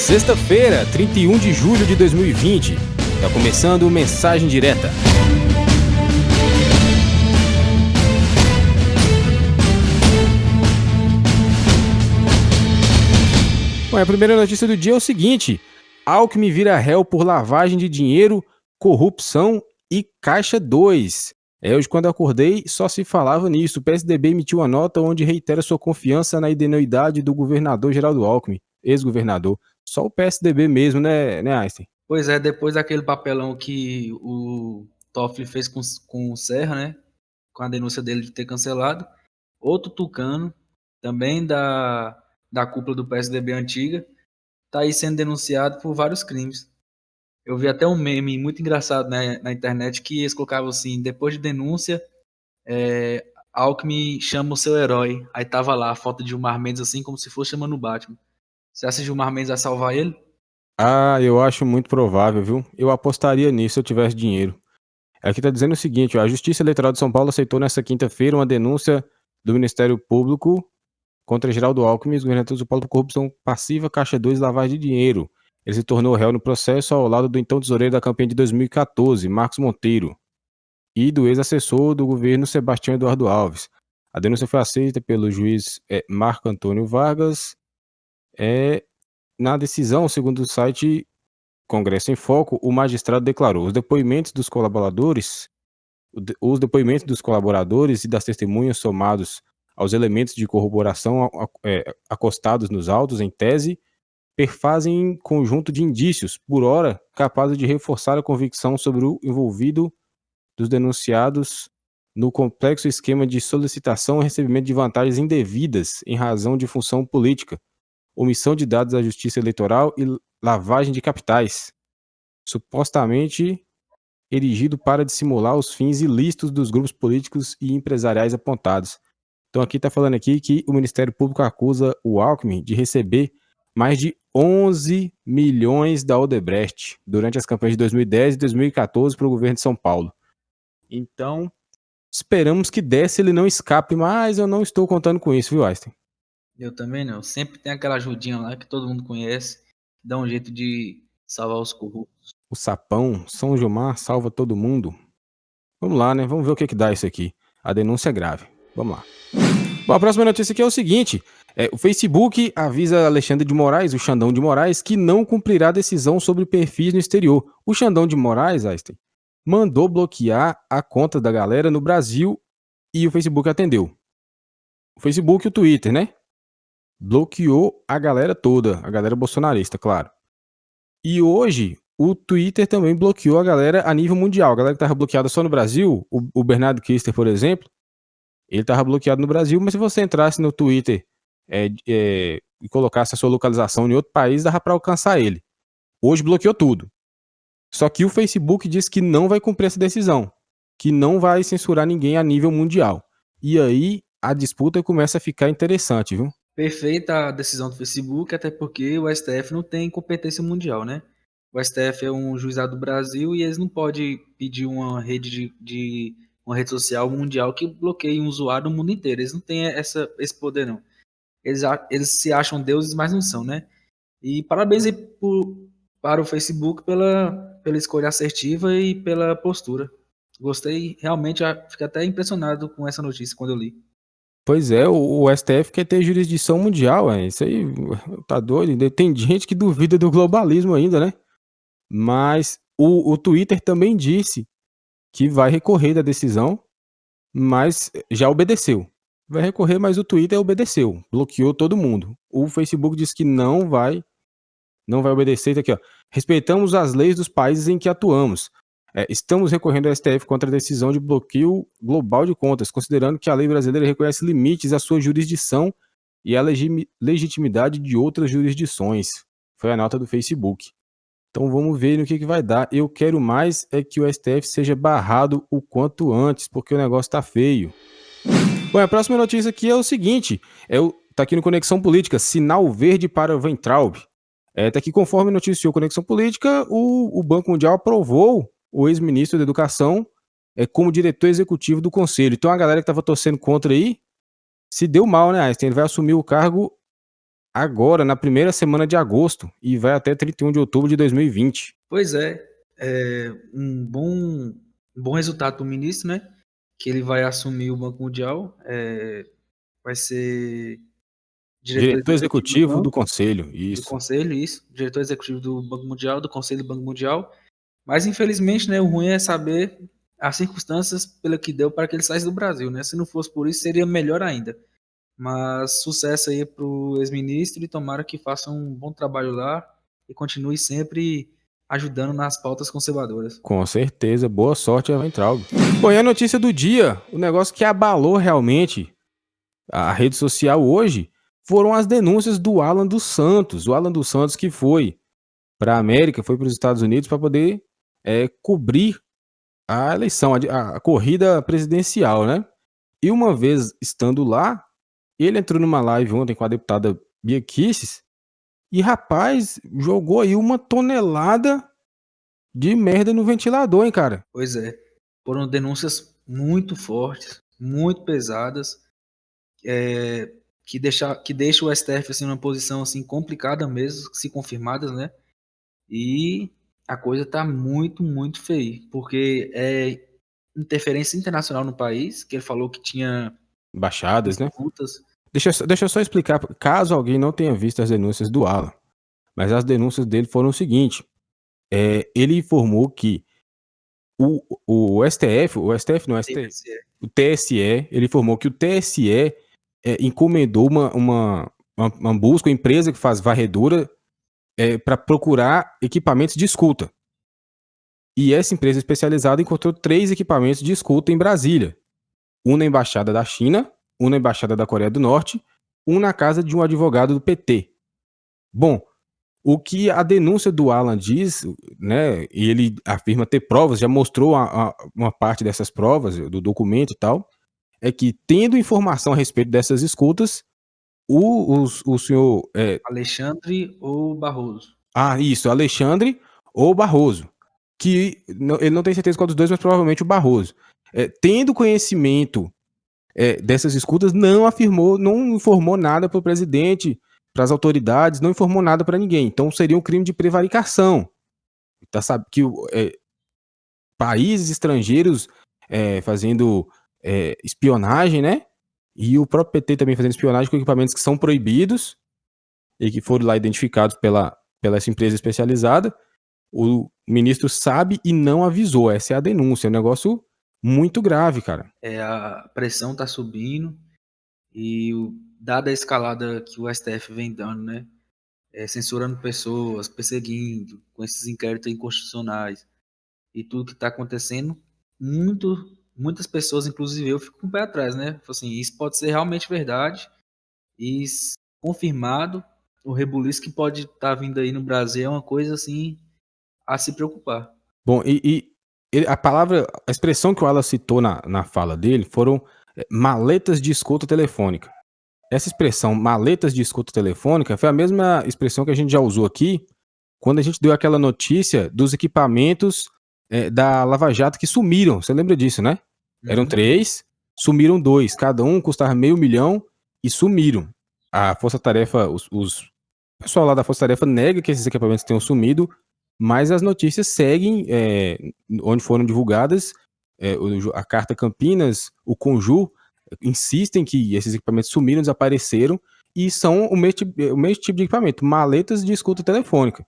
Sexta-feira, 31 de julho de 2020. Tá começando o Mensagem Direta. Bom, a primeira notícia do dia é o seguinte: Alckmin vira réu por lavagem de dinheiro, corrupção e Caixa 2. Hoje, quando eu acordei, só se falava nisso. O PSDB emitiu uma nota onde reitera sua confiança na idoneidade do governador Geraldo Alckmin, ex-governador. Só o PSDB mesmo, né, Einstein? Pois é, depois daquele papelão que o Toffoli fez com o Serra, né? Com a denúncia dele de ter cancelado. Outro tucano, também da cúpula do PSDB antiga, tá aí sendo denunciado por vários crimes. Eu vi até um meme muito engraçado, né, na internet que eles colocavam assim: depois de denúncia, Alckmin chama o seu herói. Aí tava lá a foto de Gilmar Mendes assim, como se fosse chamando o Batman. Você acha que Gilmar Mendes vai salvar ele? Eu acho muito provável, viu? Eu apostaria nisso se eu tivesse dinheiro. Aqui tá dizendo o seguinte, ó: a Justiça Eleitoral de São Paulo aceitou nesta quinta-feira uma denúncia do Ministério Público contra Geraldo Alckmin, ex-governador de São Paulo, por corrupção passiva, Caixa 2 e lavagem de dinheiro. Ele se tornou réu no processo ao lado do então tesoureiro da campanha de 2014, Marcos Monteiro, e do ex-assessor do governo Sebastião Eduardo Alves. A denúncia foi aceita pelo juiz Marco Antônio Vargas. Na decisão, segundo o site Congresso em Foco, o magistrado declarou: os depoimentos dos colaboradores e das testemunhas somados aos elementos de corroboração acostados nos autos, em tese, perfazem conjunto de indícios, por ora, capazes de reforçar a convicção sobre o envolvido dos denunciados no complexo esquema de solicitação e recebimento de vantagens indevidas em razão de função política, omissão de dados da Justiça Eleitoral e lavagem de capitais, supostamente erigido para dissimular os fins ilícitos dos grupos políticos e empresariais apontados. Então aqui está falando aqui que o Ministério Público acusa o Alckmin de receber mais de 11 milhões da Odebrecht durante as campanhas de 2010 e 2014 para o governo de São Paulo. Então, esperamos que dessa ele não escape, mas eu não estou contando com isso, viu, Einstein? Eu também não. Sempre tem aquela ajudinha lá que todo mundo conhece, que dá um jeito de salvar os corruptos. O sapão, São Gilmar salva todo mundo. Vamos lá, né? Vamos ver o que dá isso aqui. A denúncia é grave. Vamos lá. Bom, a próxima notícia aqui é o seguinte: o Facebook avisa Alexandre de Moraes, o Xandão de Moraes, que não cumprirá decisão sobre perfis no exterior. O Xandão de Moraes, Einstein, mandou bloquear a conta da galera no Brasil e o Facebook atendeu. O Facebook e o Twitter, né? Bloqueou a galera toda, a galera bolsonarista, claro. E hoje, o Twitter também bloqueou a galera a nível mundial. A galera que estava bloqueada só no Brasil, o Bernardo Kister, por exemplo, ele estava bloqueado no Brasil, mas se você entrasse no Twitter e colocasse a sua localização em outro país, dava para alcançar ele. Hoje bloqueou tudo. Só que o Facebook disse que não vai cumprir essa decisão, que não vai censurar ninguém a nível mundial. E aí a disputa começa a ficar interessante, viu? Perfeita a decisão do Facebook, até porque o STF não tem competência mundial, né? O STF é um juizado do Brasil e eles não podem pedir uma rede uma rede social mundial que bloqueie um usuário no mundo inteiro. Eles não têm esse poder, não. Eles se acham deuses, mas não são, né? E parabéns aí para o Facebook pela escolha assertiva e pela postura. Gostei, realmente, fiquei até impressionado com essa notícia quando eu li. Pois é, o STF quer ter jurisdição mundial, isso aí tá doido. Tem gente que duvida do globalismo ainda, né? Mas o Twitter também disse que vai recorrer da decisão, mas já obedeceu. Vai recorrer, mas o Twitter obedeceu, bloqueou todo mundo. O Facebook disse que não vai obedecer. Tá aqui, ó: respeitamos as leis dos países em que atuamos. Estamos recorrendo ao STF contra a decisão de bloqueio global de contas, considerando que a lei brasileira reconhece limites à sua jurisdição e à legitimidade de outras jurisdições. Foi a nota do Facebook. Então vamos ver no que vai dar. Eu quero mais é que o STF seja barrado o quanto antes, porque o negócio tá feio. Bom, a próxima notícia aqui é o seguinte: tá aqui no Conexão Política, sinal verde para Weintraub. Tá aqui, conforme noticiou Conexão Política, o Banco Mundial aprovou o ex-ministro da Educação como diretor executivo do Conselho. Então a galera que estava torcendo contra aí se deu mal, né, Einstein? Ele vai assumir o cargo agora na primeira semana de agosto e vai até 31 de outubro de 2020. Pois é, um bom resultado do ministro, né? Que ele vai assumir o Banco Mundial, vai ser diretor Diretor executivo do executivo do banco, conselho, do isso. conselho, isso, diretor executivo do Banco Mundial, do Conselho do Banco Mundial. Mas infelizmente, né, o ruim é saber as circunstâncias pela que deu para que ele saísse do Brasil, né? Se não fosse por isso, seria melhor ainda. Mas sucesso aí pro ex-ministro e tomara que faça um bom trabalho lá e continue sempre ajudando nas pautas conservadoras. Com certeza, boa sorte, Weintraub. Bom, e a notícia do dia, o negócio que abalou realmente a rede social hoje, foram as denúncias do Alan dos Santos. O Alan dos Santos que foi para a América, foi para os Estados Unidos para poder cobrir a eleição, a corrida presidencial, né? E uma vez estando lá, ele entrou numa live ontem com a deputada Bia Kicis e, rapaz, jogou aí uma tonelada de merda no ventilador, hein, cara? Pois é, foram denúncias muito fortes, muito pesadas, que deixa o STF assim, numa posição assim, complicada mesmo, se confirmadas, né? E a coisa tá muito, muito feia, porque é interferência internacional no país, que ele falou que tinha Embaixadas, né? disputas. Deixa eu só explicar, caso alguém não tenha visto as denúncias do Alan. Mas as denúncias dele foram o seguinte: ele informou que o STF, o STF não, o TSE, ele informou que o TSE encomendou uma busca, uma empresa que faz varredura para procurar equipamentos de escuta. E essa empresa especializada encontrou 3 equipamentos de escuta em Brasília. Um na Embaixada da China, um na Embaixada da Coreia do Norte, um na casa de um advogado do PT. Bom, o que a denúncia do Alan diz, né, e ele afirma ter provas, já mostrou uma parte dessas provas, do documento e tal, é que, tendo informação a respeito dessas escutas, o senhor... Alexandre ou Barroso? Isso, Alexandre ou Barroso, que ele não tem certeza qual dos dois, mas provavelmente o Barroso. Tendo conhecimento dessas escutas, não informou nada para o presidente, para as autoridades, não informou nada para ninguém. Então seria um crime de prevaricação. Tá, sabe, que países estrangeiros fazendo espionagem, né? E o próprio PT também fazendo espionagem com equipamentos que são proibidos e que foram lá identificados pela essa empresa especializada. O ministro sabe e não avisou. Essa é a denúncia. É um negócio muito grave, cara. A pressão tá subindo e, dada a escalada que o STF vem dando, né? Censurando pessoas, perseguindo, com esses inquéritos inconstitucionais e tudo que está acontecendo, muitas pessoas, inclusive eu, fico com o pé atrás, né? Assim, isso pode ser realmente verdade e confirmado, o rebuliço que pode estar vindo aí no Brasil é uma coisa assim a se preocupar. Bom, a expressão que o Alan citou na fala dele foram maletas de escuta telefônica. Essa expressão, maletas de escuta telefônica, foi a mesma expressão que a gente já usou aqui quando a gente deu aquela notícia dos equipamentos da Lava Jato que sumiram. Você lembra disso, né? Eram 3, sumiram 2. Cada um custava R$500 mil e sumiram. A Força Tarefa, o pessoal lá da Força Tarefa nega que esses equipamentos tenham sumido, mas as notícias seguem onde foram divulgadas. A Carta Campinas, o Conjur, insistem que esses equipamentos sumiram, desapareceram, e são o mesmo tipo de equipamento, maletas de escuta telefônica.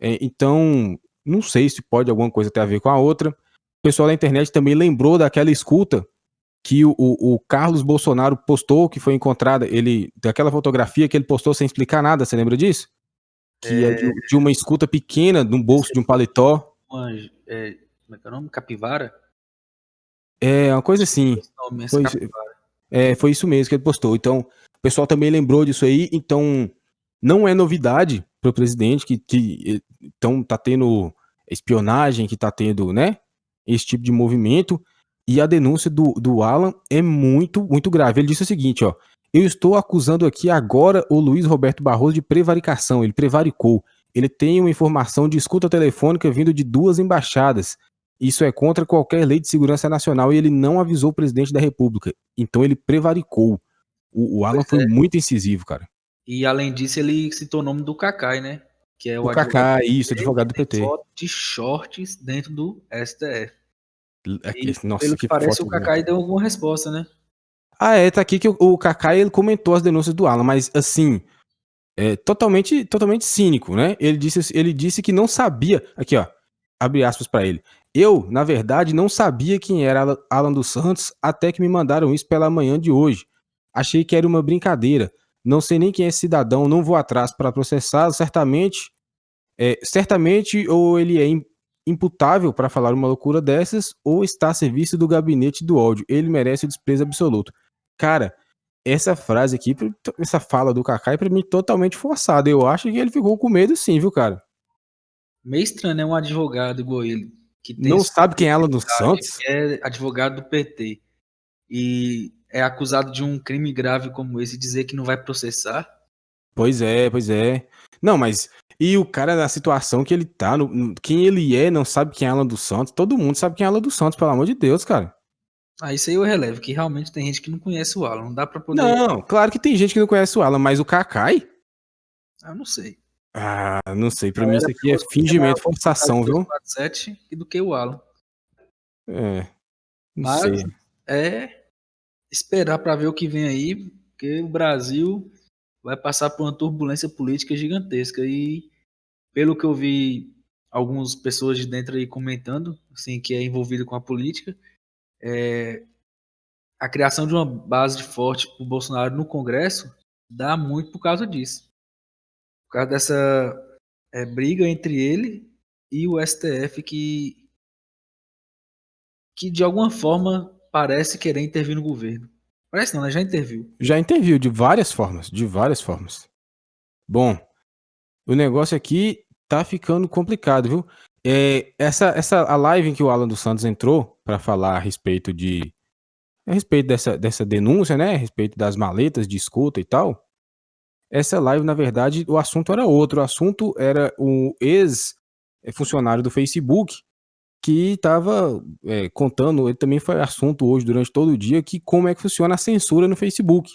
Então, não sei se pode alguma coisa ter a ver com a outra. O pessoal da internet também lembrou daquela escuta que o Carlos Bolsonaro postou, que foi encontrada, daquela fotografia que ele postou sem explicar nada, você lembra disso? Que é de uma escuta pequena no bolso de um paletó. Como é que é o nome? Capivara? Uma coisa assim. Foi isso mesmo que ele postou. Então, o pessoal também lembrou disso aí. Então, não é novidade para o presidente que então tá tendo espionagem, que tá tendo, né, esse tipo de movimento. E a denúncia do Alan é muito, muito grave. Ele disse o seguinte, ó: eu estou acusando aqui agora o Luiz Roberto Barroso de prevaricação. Ele prevaricou. Ele tem uma informação de escuta telefônica vindo de 2 embaixadas. Isso é contra qualquer lei de segurança nacional e ele não avisou o presidente da República. Então ele prevaricou. O Alan foi muito incisivo, cara. E além disso, ele citou o nome do Cacai, né? Que é O Kaká, isso, advogado do tem PT. foto de shorts dentro do STF. E Nossa, pelo que que parece, o foto. Cacai deu alguma resposta, né? Ah, tá aqui que o Kaká, ele comentou as denúncias do Alan, mas assim, totalmente cínico, né? Ele disse que não sabia, aqui ó, abre aspas pra ele. Eu, na verdade, não sabia quem era Alan dos Santos até que me mandaram isso pela manhã de hoje. Achei que era uma brincadeira. Não sei nem quem é esse cidadão, não vou atrás para processá-lo, certamente ou ele é imputável para falar uma loucura dessas, ou está a serviço do gabinete do ódio. Ele merece o desprezo absoluto. Cara, essa frase aqui, essa fala do Kaká é pra mim totalmente forçada. Eu acho que ele ficou com medo sim, viu, cara? Meio estranho, né? Um advogado igual ele, que tem Não sabe quem é Alan dos credibilidade, Santos? que é advogado do PT, e é acusado de um crime grave como esse, dizer que não vai processar. Pois é, pois é. Não, mas e o cara na situação que ele tá, quem ele é, não sabe quem é Alan dos Santos? Todo mundo sabe quem é Alan dos Santos, pelo amor de Deus, cara. Ah, isso aí eu relevo, que realmente tem gente que não conhece o Alan, não dá pra poder... Não, claro que tem gente que não conhece o Alan, mas o Kakai? Eu não sei. Ah, não sei, A pra mim isso galera aqui é pegou que é maior fingimento, forçação, viu? 247 do que o Alan. É, não Mas sei. é esperar pra ver o que vem aí, porque o Brasil vai passar por uma turbulência política gigantesca. E pelo que eu vi algumas pessoas de dentro aí comentando, assim, que é envolvido com a política, a criação de uma base forte para o Bolsonaro no Congresso dá muito por causa disso. Por causa dessa briga entre ele e o STF que de alguma forma parece querer intervir no governo. Parece não, né? Já interviu. Já interviu de várias formas, de várias formas. Bom, o negócio aqui tá ficando complicado, viu? A live em que o Alan dos Santos entrou para falar a respeito dessa denúncia, né? A respeito das maletas de escuta e tal. Essa live, na verdade, o assunto era outro. O assunto era o ex-funcionário do Facebook que estava contando, ele também foi assunto hoje durante todo o dia, que como é que funciona a censura no Facebook,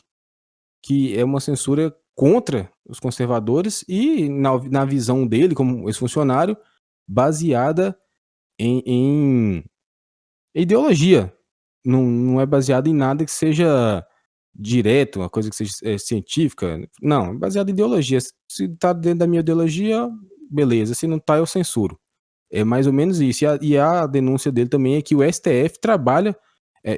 que é uma censura contra os conservadores e, na visão dele, como ex-funcionário, baseada em ideologia. Não é baseada em nada que seja direto, uma coisa que seja científica. Não, é baseada em ideologia. Se tá dentro da minha ideologia, beleza. Se não tá, eu censuro. É mais ou menos isso. E a denúncia dele também é que o STF trabalha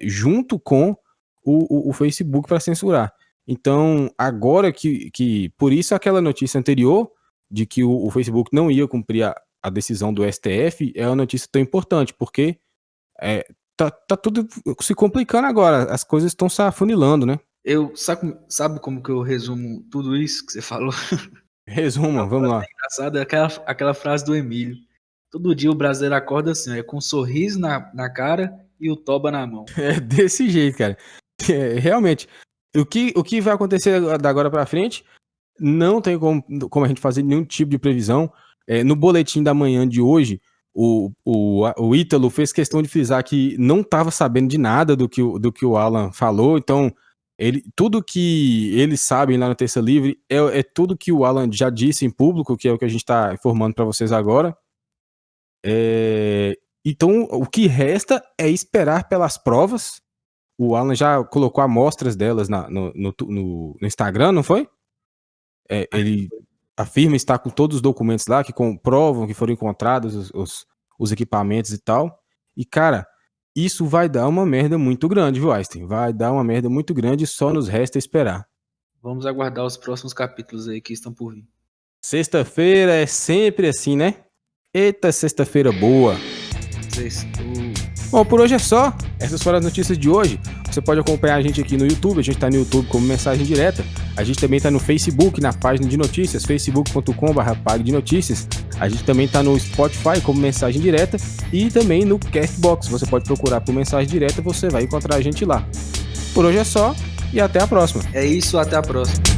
junto com o Facebook para censurar. Então, agora que. Por isso, aquela notícia anterior de que o Facebook não ia cumprir a decisão do STF é uma notícia tão importante, porque tá tudo se complicando agora. As coisas estão se afunilando, né? Sabe como que eu resumo tudo isso que você falou? Resuma, Uma vamos frase lá. engraçada é aquela frase do Emílio. Todo dia o brasileiro acorda assim, com um sorriso na cara e o toba na mão. É desse jeito, cara. Realmente. O que vai acontecer da agora pra frente, não tem como a gente fazer nenhum tipo de previsão. No boletim da manhã de hoje, o Ítalo fez questão de frisar que não estava sabendo de nada do que o Alan falou, então tudo que eles sabem lá no Terça Livre é tudo que o Alan já disse em público, que é o que a gente está informando para vocês agora. Então, o que resta é esperar pelas provas. O Alan já colocou amostras delas no Instagram, não foi? Ele afirma estar com todos os documentos lá que comprovam que foram encontrados os equipamentos e tal. E, cara, isso vai dar uma merda muito grande, viu, Einstein? Vai dar uma merda muito grande e só nos resta esperar. Vamos aguardar os próximos capítulos aí que estão por vir. Sexta-feira é sempre assim, né? Eita, sexta-feira boa! Sextou. Bom, por hoje é só. Essas foram as notícias de hoje. Você pode acompanhar a gente aqui no YouTube. A gente tá no YouTube como Mensagem Direta. A gente também tá no Facebook, na página de notícias, facebook.com/pagdenotícias. A gente também tá no Spotify como Mensagem Direta e também no Castbox. Você pode procurar por Mensagem Direta, você vai encontrar a gente lá. Por hoje é só e até a próxima. É isso, até a próxima.